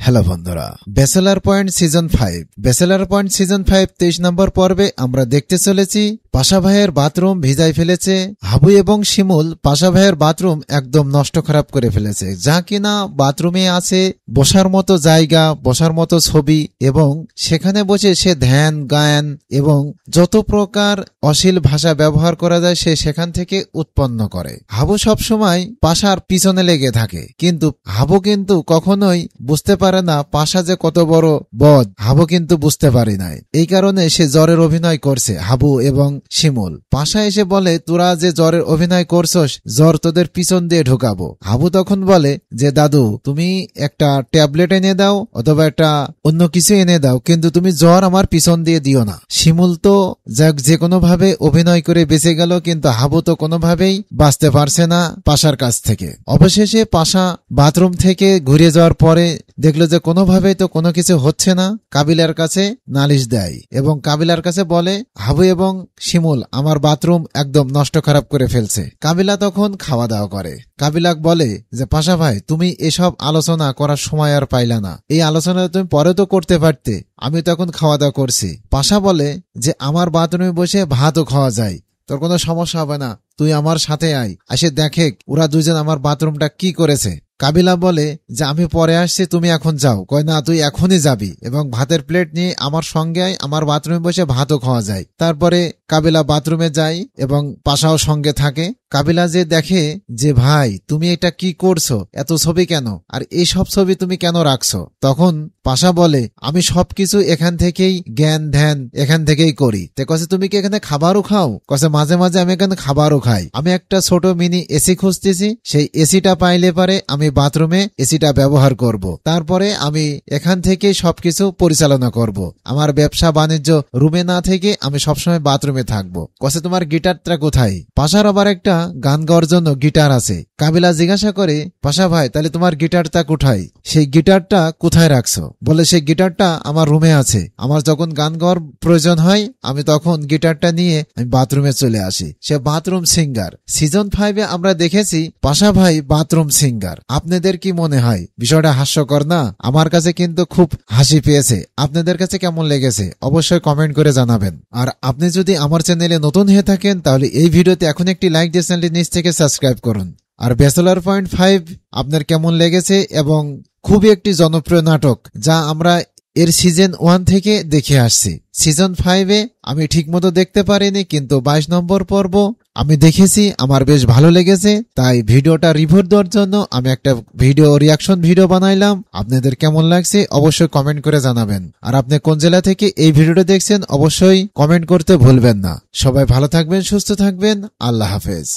Hello বন্ধুরা, bachelor point season 5 bachelor point season 5 23 নম্বর পর্বে আমরা দেখতে চলেছি পাশা ভাইয়ের বাথরুম ভিজাই ফেলেছে হাবু এবং শিমুল। পাশা ভাইয়ের বাথরুম একদম নষ্ট খারাপ করে ফেলেছে, যা কিনা বাথরুমে আছে বসার মতো জায়গা, বসার মতো ছবি, এবং সেখানে বসে সে ধ্যান গায়ন এবং যত প্রকার অশ্লীল ভাষা ব্যবহার করা যায় সে সেখান থেকে উৎপন্ন করে। হাবু সবসময় পাশার পিছনে লেগে থাকে, কিন্তু হাবু কিন্তু কখনোই বুঝতে পারে না পাশা যে কত বড় বদ। হাবু কিন্তু বুঝতে পারে নাই, এই কারণে সে জ্বরের অভিনয় করছে হাবু এবং শিমুল। পাশা এসে বলে, তোরা যে জ্বরের অভিনয় করছস, জ্বর তোদের পিছন দিয়ে ঢুকাবো। হাবু তখন বলে যে দাদু, তুমি একটা ট্যাবলেট এনে দাও অথবা একটা অন্য কিছু এনে দাও, কিন্তু তুমি জ্বর আমার পিছন দিয়ে দিও না। শিমুল তো যে কোনো ভাবে অভিনয় করে বেঁচে গেল, কিন্তু হাবু তো কোনোভাবেই বাঁচতে পারছে না পাশার কাছ থেকে। অবশেষে পাশা বাথরুম থেকে ঘুরে যাওয়ার পরে দেখলো যে কোনোভাবেই তো কোনো কিছু হচ্ছে না। কাবিলার কাছে নালিশ দেয় এবং কাবিলার কাছে বলে, হাবু এবং শিমুল আমার বাথরুম একদম নষ্ট খারাপ করে ফেলছে। কাবিলা তখন খাওয়া দাওয়া করে। কাবিলাক বলে যে পাশা ভাই, তুমি এসব আলোচনা করার সময় আর পাইলা না, এই আলোচনা তুমি পরে তো করতে পারতে, আমি তখন খাওয়া দাওয়া করছি। পাশা বলে যে আমার বাথরুমে বসে ভাতও খাওয়া যায়, তোর কোনো সমস্যা হবে না, তুই আমার সাথে আয়, এসে দেখে ওরা দুজন আমার বাথরুমটা কি করেছে। কাবিলা বলে যে আমি পরে আসছি, তুমি এখন যাও। কয় না, তুই এখনই যাবি এবং ভাতের প্লেট নিয়ে আমার সঙ্গে আয়, আমার বাথরুমে বসে ভাতও খাওয়া যায়। তারপরে কাবিলা বাথরুমে যায় এবং পাশাও সঙ্গে থাকে। কাবিলা যে দেখে যে ভাই তুমি এটা কি করছো, এত ছবি কেন, আর এই সব ছবি তুমি কেন রাখছো? তখন পাশা বলে, আমি সবকিছু এখান থেকেই জ্ঞান ধ্যান এখান থেকেই করি। তে কছে তুমি কি এখানে খাবারও খাও? কছে মাঝে মাঝে আমি এখানে খাবারও খাই। আমি একটা ছোট মিনি এসি খুঁজতেছি, সেই এসিটা পাইলে পারে আমি বাথরুমে এসিটা ব্যবহার করব। তারপরে আমি এখান থেকে সবকিছু পরিচালনা করব। আমার ব্যবসা বাণিজ্য রুমে না থেকে আমি সবসময় বাথরুমে থাকবো। কছে তোমার গিটারটা কোথায়? পাশার আবার একটা গান গাওয়ার জন্য গিটার আছে। কাবিলা জিজ্ঞাসা করে, পাশা ভাই তাহলে তোমার গিটারটা কোথায়? সেই গিটারটা কোথায় রাখছো? বলে সেই গিটারটা আমার রুমে আছে, আমার যখন গান গাওয়ার প্রয়োজন হয় আমি তখন গিটারটা নিয়ে আমি বাথরুমে চলে আসি। সে বাথরুম সিঙ্গার। সিজন 5-এ আমরা দেখেছি পাশা ভাই বাথরুম সিঙ্গার। আপনাদের কি মনে হয় বিষয়টা হাস্যকর না? আমার কাছে কিন্তু খুব হাসি পেয়েছে। আপনাদের কাছে কেমন লেগেছে অবশ্যই কমেন্ট করে জানাবেন। আর আপনি যদি আমার চ্যানেলে নতুন হয়ে থাকেন তাহলে এই ভিডিওতে এখন একটি লাইক দিয়ে চ্যানেলটি নিচ থেকে সাবস্ক্রাইব করুন। আর ব্যাচেলর পয়েন্ট 5 আপনার কেমন লেগেছে? এবং খুবই একটি জনপ্রিয় নাটক, যা আমরা এর সিজন 1 থেকে দেখে আসছি। সিজন 5-এ আমি ঠিকমতো দেখতে পারিনি, কিন্তু 22 নম্বর পর্ব আমি দেখেছি, আমার বেশ ভালো লেগেছে। তাই ভিডিওটা রিভিউ দেওয়ার জন্য আমি একটা রিয়াকশন ভিডিও বানাইলাম। আপনাদের কেমন লাগছে অবশ্যই কমেন্ট করে জানাবেন। আর আপনি কোন জেলা থেকে এই ভিডিওটা দেখছেন অবশ্যই কমেন্ট করতে ভুলবেন না। সবাই ভালো থাকবেন, সুস্থ থাকবেন। আল্লাহ হাফেজ।